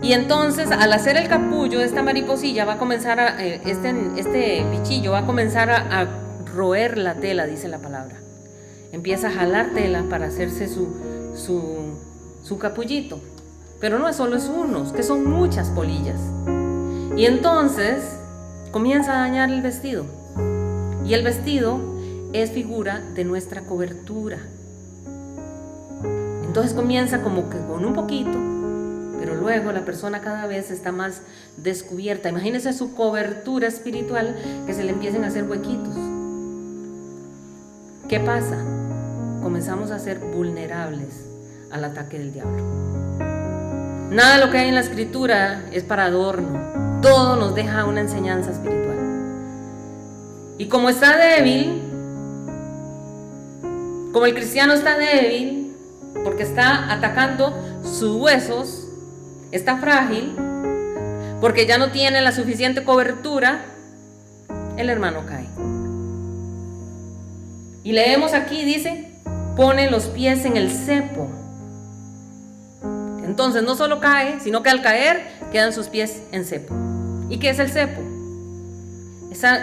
Y entonces, al hacer el capullo, esta mariposilla va a comenzar este bichillo va a comenzar a roer la tela, dice la palabra. Empieza a jalar tela para hacerse su capullito. Pero no es solo uno, que son muchas polillas. Y entonces comienza a dañar el vestido. Y el vestido es figura de nuestra cobertura. Entonces comienza como que con un poquito, pero luego la persona cada vez está más descubierta. Imagínense su cobertura espiritual, que se le empiecen a hacer huequitos. ¿Qué pasa? Comenzamos a ser vulnerables al ataque del diablo. Nada de lo que hay en la Escritura es para adorno. Todo nos deja una enseñanza espiritual. Y como está débil, como el cristiano está débil, porque está atacando sus huesos, está frágil, porque ya no tiene la suficiente cobertura, el hermano cae. Y leemos aquí, dice, pone los pies en el cepo. Entonces no solo cae, sino que al caer quedan sus pies en cepo. ¿Y qué es el cepo?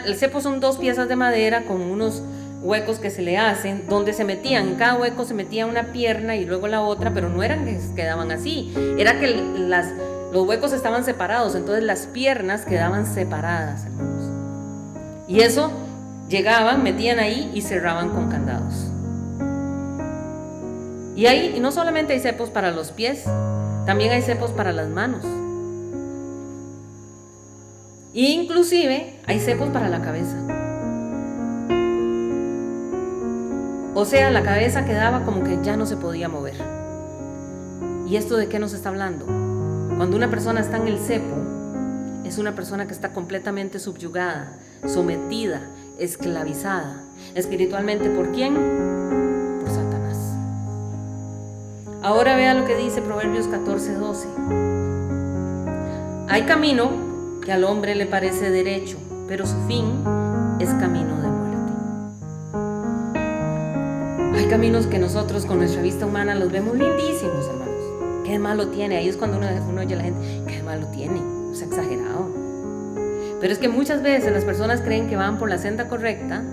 El cepo son dos piezas de madera con unos huecos que se le hacen, donde se metían, en cada hueco se metía una pierna y luego la otra, pero no eran que quedaban así, era que los huecos estaban separados, entonces las piernas quedaban separadas, hermanos. Y eso llegaban, metían ahí y cerraban con candados. Y no solamente hay cepos para los pies, también hay cepos para las manos. E inclusive hay cepos para la cabeza. O sea, la cabeza quedaba como que ya no se podía mover. ¿Y esto de qué nos está hablando? Cuando una persona está en el cepo, es una persona que está completamente subyugada, sometida, esclavizada. Espiritualmente, ¿por quién? Por Satanás. Ahora vea lo que dice Proverbios 14:12. Hay camino que al hombre le parece derecho, pero su fin es camino de muerte. Hay caminos que nosotros con nuestra vista humana los vemos lindísimos, hermanos. ¿Qué malo tiene? Ahí es cuando uno oye a la gente, ¿qué malo tiene? Es exagerado. Pero es que muchas veces las personas creen que van por la senda correcta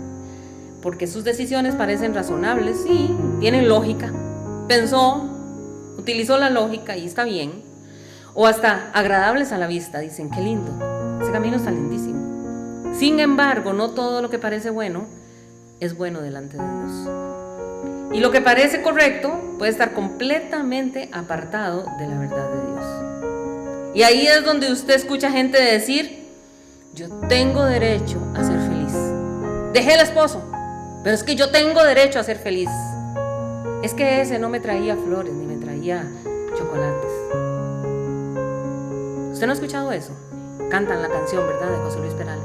porque sus decisiones parecen razonables, sí, tienen lógica. Pensó, utilizó la lógica y está bien. O hasta agradables a la vista, dicen, qué lindo, ese camino está lindísimo. Sin embargo, no todo lo que parece bueno es bueno delante de Dios. Y lo que parece correcto puede estar completamente apartado de la verdad de Dios. Y ahí es donde usted escucha gente decir, yo tengo derecho a ser feliz. Dejé el esposo, pero es que yo tengo derecho a ser feliz. Es que ese no me traía flores ni me traía chocolates. ¿Usted no ha escuchado eso? Cantan la canción, ¿verdad? De José Luis Perales.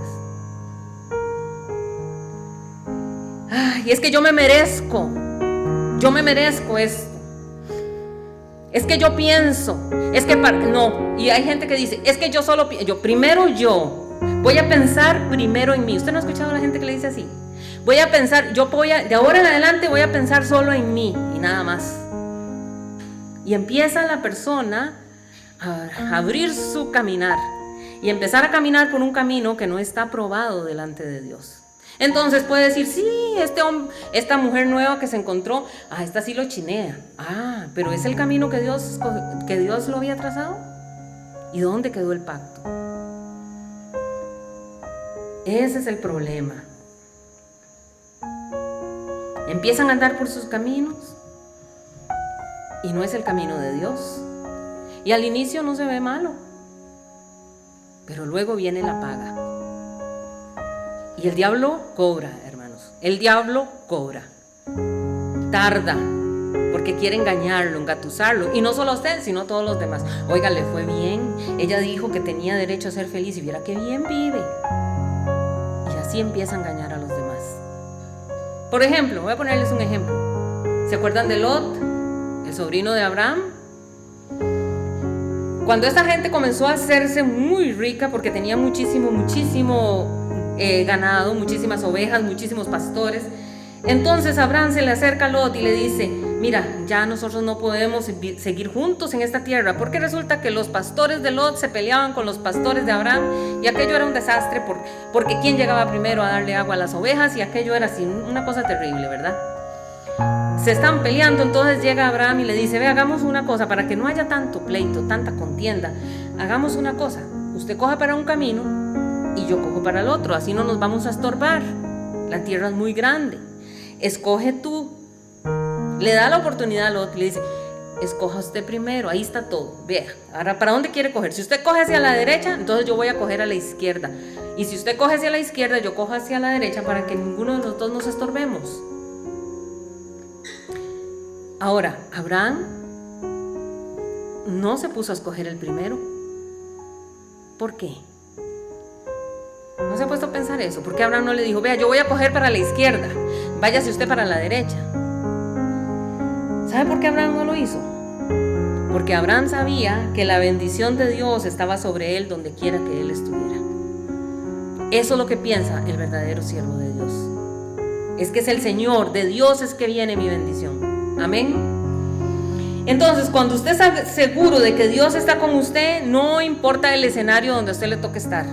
Ay, es que yo me merezco esto. Es que yo pienso, es que no. Y hay gente que dice, es que yo voy a pensar primero en mí. ¿Usted no ha escuchado a la gente que le dice así? Voy a pensar, de ahora en adelante voy a pensar solo en mí y nada más. Y empieza la persona a abrir su caminar y empezar a caminar por un camino que no está aprobado delante de Dios. Entonces puede decir, sí, esta mujer nueva que se encontró, esta sí lo chinea. Pero ¿es el camino que Dios lo había trazado? ¿Y dónde quedó el pacto? Ese es el problema. Empiezan a andar por sus caminos y no es el camino de Dios. Y al inicio no se ve malo, pero luego viene la paga. Y el diablo cobra, hermanos. El diablo cobra. Tarda, porque quiere engañarlo, engatusarlo. Y no solo a usted, sino a todos los demás. Oiga, le fue bien. Ella dijo que tenía derecho a ser feliz y viera qué bien vive. Y así empieza a engañar a los demás. Por ejemplo, voy a ponerles un ejemplo. ¿Se acuerdan de Lot, el sobrino de Abraham? Cuando esta gente comenzó a hacerse muy rica porque tenía muchísimo ganado, muchísimas ovejas, muchísimos pastores, entonces Abraham se le acerca a Lot y le dice, mira, ya nosotros no podemos seguir juntos en esta tierra, porque resulta que los pastores de Lot se peleaban con los pastores de Abraham y aquello era un desastre porque quién llegaba primero a darle agua a las ovejas y aquello era así, una cosa terrible, ¿verdad? Se están peleando, entonces llega Abraham y le dice, ve, hagamos una cosa, para que no haya tanto pleito, tanta contienda, hagamos una cosa, usted coja para un camino y yo cojo para el otro, así no nos vamos a estorbar, la tierra es muy grande, escoge tú. Le da la oportunidad al otro y le dice, escoja usted primero, ahí está todo, vea, ahora ¿para dónde quiere coger? Si usted coge hacia la derecha, entonces yo voy a coger a la izquierda, y si usted coge hacia la izquierda, yo cojo hacia la derecha, para que ninguno de los dos nos estorbemos. Ahora, Abraham no se puso a escoger el primero. ¿Por qué? ¿No se ha puesto a pensar eso? ¿Por qué Abraham no le dijo, vea, yo voy a coger para la izquierda, váyase usted para la derecha? ¿Sabe por qué Abraham no lo hizo? Porque Abraham sabía que la bendición de Dios estaba sobre él donde quiera que él estuviera. Eso es lo que piensa el verdadero siervo de Dios. Es que es el Señor, de Dios es que viene mi bendición. Amén. Entonces, cuando usted está seguro de que Dios está con usted, no importa el escenario donde a usted le toque estar,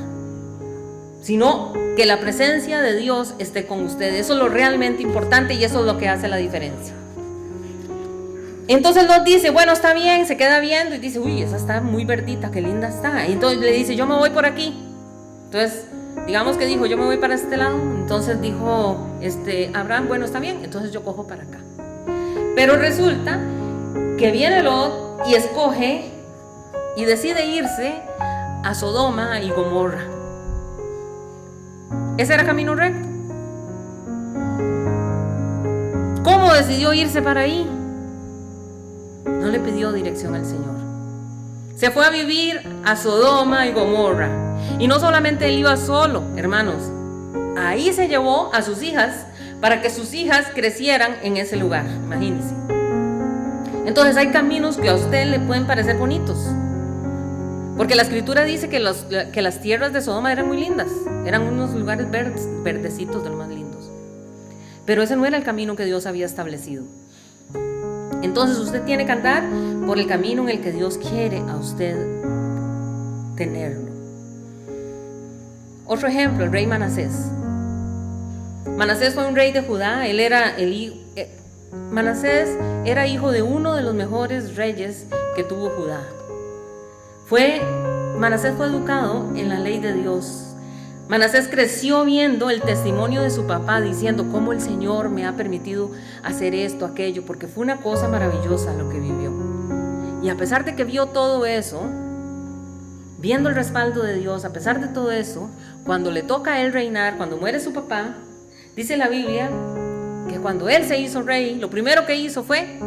sino que la presencia de Dios esté con usted. Eso es lo realmente importante y eso es lo que hace la diferencia. Entonces Lot dice, bueno, está bien, se queda viendo y dice, uy, esa está muy verdita, qué linda está. Y entonces le dice, yo me voy por aquí. Entonces, digamos que dijo, yo me voy para este lado. Entonces dijo Abraham, bueno, está bien, entonces yo cojo para acá. Pero resulta que viene Lot y escoge y decide irse a Sodoma y Gomorra. ¿Ese era camino recto? ¿Cómo decidió irse para ahí? No le pidió dirección al Señor. Se fue a vivir a Sodoma y Gomorra. Y no solamente él iba solo, hermanos. Ahí se llevó a sus hijas para que sus hijas crecieran en ese lugar. Imagínense. Entonces hay caminos que a usted le pueden parecer bonitos. Porque la escritura dice que las tierras de Sodoma eran muy lindas. Eran unos lugares verdecitos de los más lindos. Pero ese no era el camino que Dios había establecido. Entonces usted tiene que andar por el camino en el que Dios quiere a usted tenerlo. Otro ejemplo, el rey Manasés. Manasés fue un rey de Judá. Manasés era hijo de uno de los mejores reyes que tuvo Judá. Manasés fue educado en la ley de Dios. Manasés creció viendo el testimonio de su papá, diciendo cómo el Señor me ha permitido hacer esto, aquello, porque fue una cosa maravillosa lo que vivió. Y a pesar de que vio todo eso, viendo el respaldo de Dios, a pesar de todo eso, cuando le toca a él reinar, cuando muere su papá, dice la Biblia que cuando él se hizo rey, lo primero que hizo fue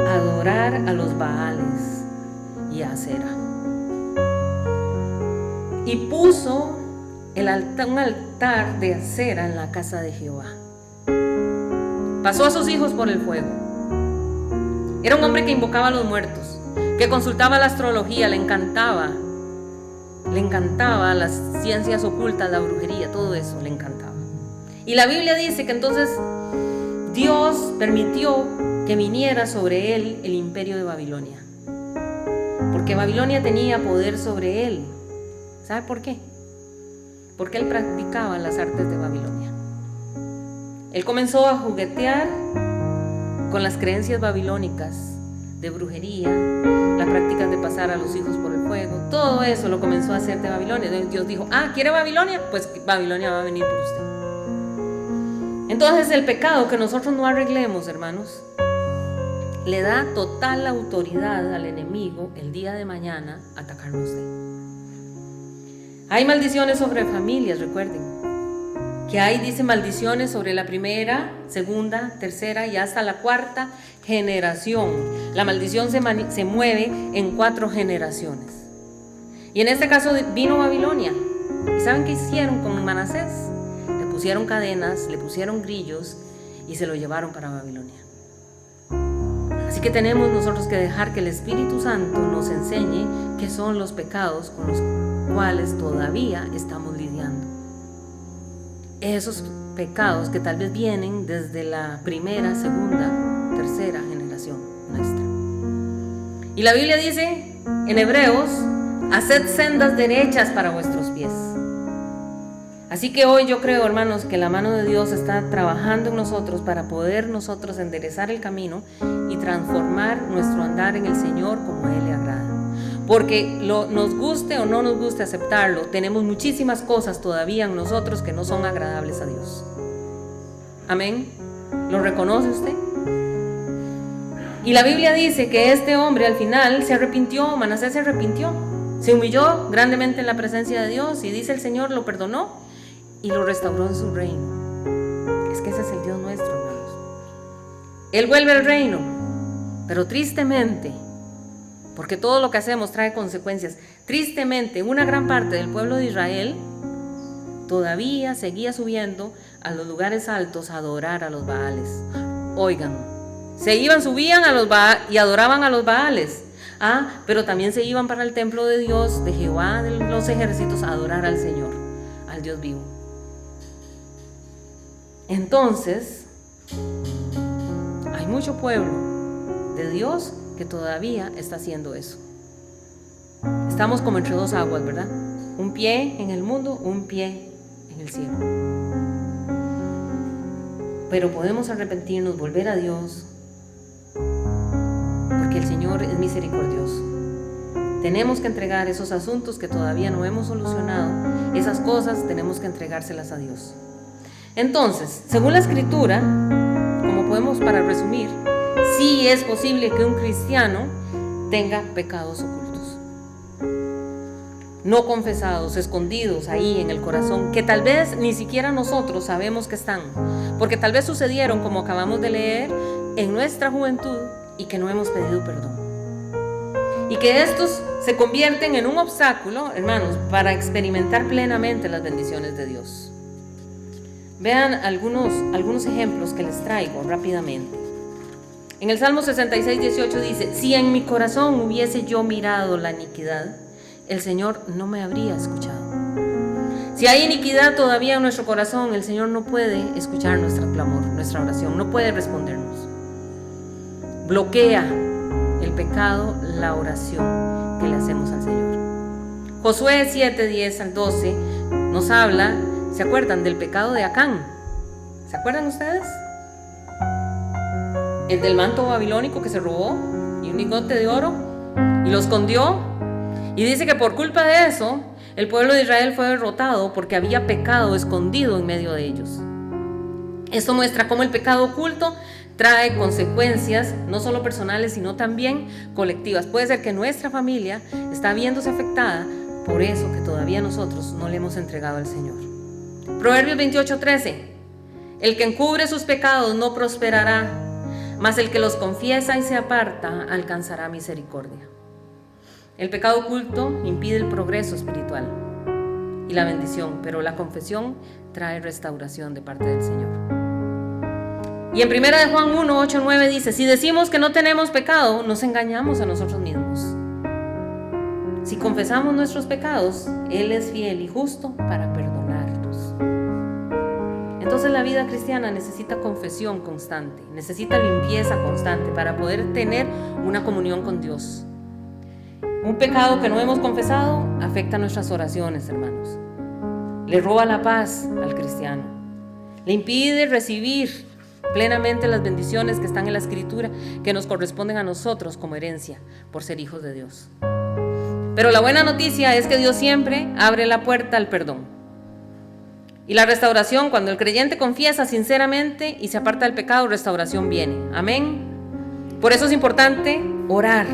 adorar a los Baales y a Acera. Y puso un altar de acera en la casa de Jehová. Pasó a sus hijos por el fuego. Era un hombre que invocaba a los muertos, que consultaba la astrología, le encantaba las ciencias ocultas, la brujería, todo eso le encantaba. Y la Biblia dice que entonces Dios permitió que viniera sobre él el imperio de Babilonia, porque Babilonia tenía poder sobre él. ¿Sabe por qué? Porque él practicaba las artes de Babilonia. Él comenzó a juguetear con las creencias babilónicas de brujería, las prácticas de pasar a los hijos por el fuego, todo eso lo comenzó a hacer de Babilonia. Entonces Dios dijo, ¿quiere Babilonia? Pues Babilonia va a venir por usted. Entonces el pecado que nosotros no arreglemos, hermanos, le da total autoridad al enemigo el día de mañana a atacarnos a usted. Hay maldiciones sobre familias, recuerden, que hay, dice, maldiciones sobre la primera, segunda, tercera y hasta la cuarta generación. La maldición se mueve en 4 generaciones. Y en este caso vino Babilonia. ¿Y saben qué hicieron con Manasés? Le pusieron cadenas, le pusieron grillos y se lo llevaron para Babilonia. Así que tenemos nosotros que dejar que el Espíritu Santo nos enseñe qué son los pecados con los cuales todavía estamos lidiando. Esos pecados que tal vez vienen desde la primera, segunda, tercera generación nuestra. Y la Biblia dice en Hebreos, haced sendas derechas para vuestros pies. Así que hoy yo creo, hermanos, que la mano de Dios está trabajando en nosotros para poder nosotros enderezar el camino y transformar nuestro andar en el Señor como a Él le agrada. Porque nos guste o no nos guste aceptarlo, tenemos muchísimas cosas todavía en nosotros que no son agradables a Dios. Amén. ¿Lo reconoce usted? Y la Biblia dice que este hombre al final se arrepintió, Manasés se arrepintió, se humilló grandemente en la presencia de Dios y dice el Señor lo perdonó y lo restauró en su reino. Es que ese es el Dios nuestro, hermanos. Él vuelve al reino, pero tristemente, porque todo lo que hacemos trae consecuencias, tristemente una gran parte del pueblo de Israel todavía seguía subiendo a los lugares altos a adorar a los Baales. Oigan, subían a los y adoraban a los Baales, pero también se iban para el templo de Dios, de Jehová de los ejércitos, a adorar al Señor, al Dios vivo. Entonces, hay mucho pueblo de Dios que todavía está haciendo eso. Estamos como entre 2 aguas, ¿verdad? Un pie en el mundo, un pie en el cielo. Pero podemos arrepentirnos, volver a Dios, porque el Señor es misericordioso. Tenemos que entregar esos asuntos que todavía no hemos solucionado. Esas cosas tenemos que entregárselas a Dios. Entonces, según la Escritura, como podemos, para resumir, sí es posible que un cristiano tenga pecados ocultos, no confesados, escondidos ahí en el corazón, que tal vez ni siquiera nosotros sabemos que están, porque tal vez sucedieron, como acabamos de leer, en nuestra juventud y que no hemos pedido perdón. Y que estos se convierten en un obstáculo, hermanos, para experimentar plenamente las bendiciones de Dios. Vean algunos ejemplos que les traigo rápidamente. En el Salmo 66, 18 dice: si en mi corazón hubiese yo mirado la iniquidad, el Señor no me habría escuchado. Si hay iniquidad todavía en nuestro corazón, el Señor no puede escuchar nuestro clamor, nuestra oración, no puede respondernos. Bloquea el pecado, la oración que le hacemos al Señor. Josué 7, 10 al 12 nos habla, ¿se acuerdan del pecado de Acán? ¿Se acuerdan ustedes? El del manto babilónico que se robó y un lingote de oro y lo escondió. Y dice que por culpa de eso, el pueblo de Israel fue derrotado porque había pecado escondido en medio de ellos. Esto muestra cómo el pecado oculto trae consecuencias no solo personales, sino también colectivas. Puede ser que nuestra familia está viéndose afectada por eso que todavía nosotros no le hemos entregado al Señor. Proverbios 28:13: el que encubre sus pecados no prosperará, mas el que los confiesa y se aparta alcanzará misericordia. El pecado oculto impide el progreso espiritual y la bendición, pero la confesión trae restauración de parte del Señor. Y en 1 de Juan 1, 8, 9 dice: si decimos que no tenemos pecado, nos engañamos a nosotros mismos. Si confesamos nuestros pecados, Él es fiel y justo para perdonarnos. Entonces la vida cristiana necesita confesión constante, necesita limpieza constante para poder tener una comunión con Dios. Un pecado que no hemos confesado afecta nuestras oraciones, hermanos. Le roba la paz al cristiano. Le impide recibir plenamente las bendiciones que están en la Escritura, que nos corresponden a nosotros como herencia por ser hijos de Dios. Pero la buena noticia es que Dios siempre abre la puerta al perdón y la restauración. Cuando el creyente confiesa sinceramente y se aparta del pecado, restauración viene. Amén. Por eso es importante orar,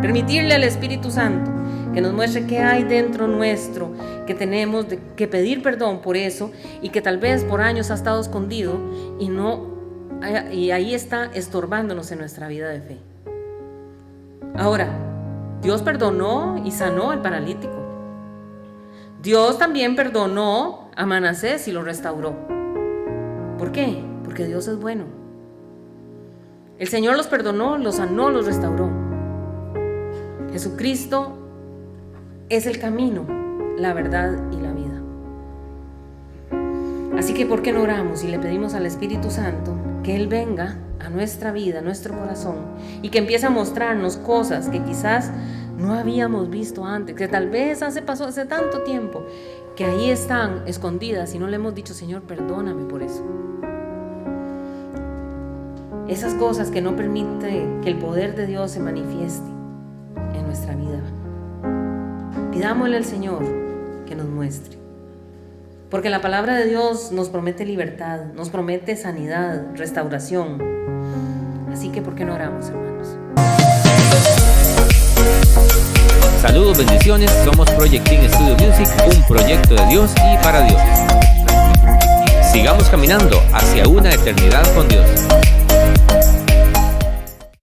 permitirle al Espíritu Santo que nos muestre qué hay dentro nuestro, que tenemos que pedir perdón por eso y que tal vez por años ha estado escondido y ahí está estorbándonos en nuestra vida de fe. Ahora, Dios perdonó y sanó al paralítico. Dios también perdonó a Manasés y lo restauró. ¿Por qué? Porque Dios es bueno. El Señor los perdonó, los sanó, los restauró. Jesucristo es el camino, la verdad y la vida. Así que ¿por qué no oramos y le pedimos al Espíritu Santo que Él venga a nuestra vida, a nuestro corazón, y que empiece a mostrarnos cosas que quizás no habíamos visto antes, que tal vez pasó hace tanto tiempo, que ahí están escondidas y no le hemos dicho: Señor, perdóname por eso? Esas cosas que no permiten que el poder de Dios se manifieste en nuestra vida. Pidámosle al Señor que nos muestre. Porque la palabra de Dios nos promete libertad, nos promete sanidad, restauración. Así que ¿por qué no oramos, hermanos? Saludos, bendiciones. Somos Project King Studio Music, un proyecto de Dios y para Dios. Sigamos caminando hacia una eternidad con Dios.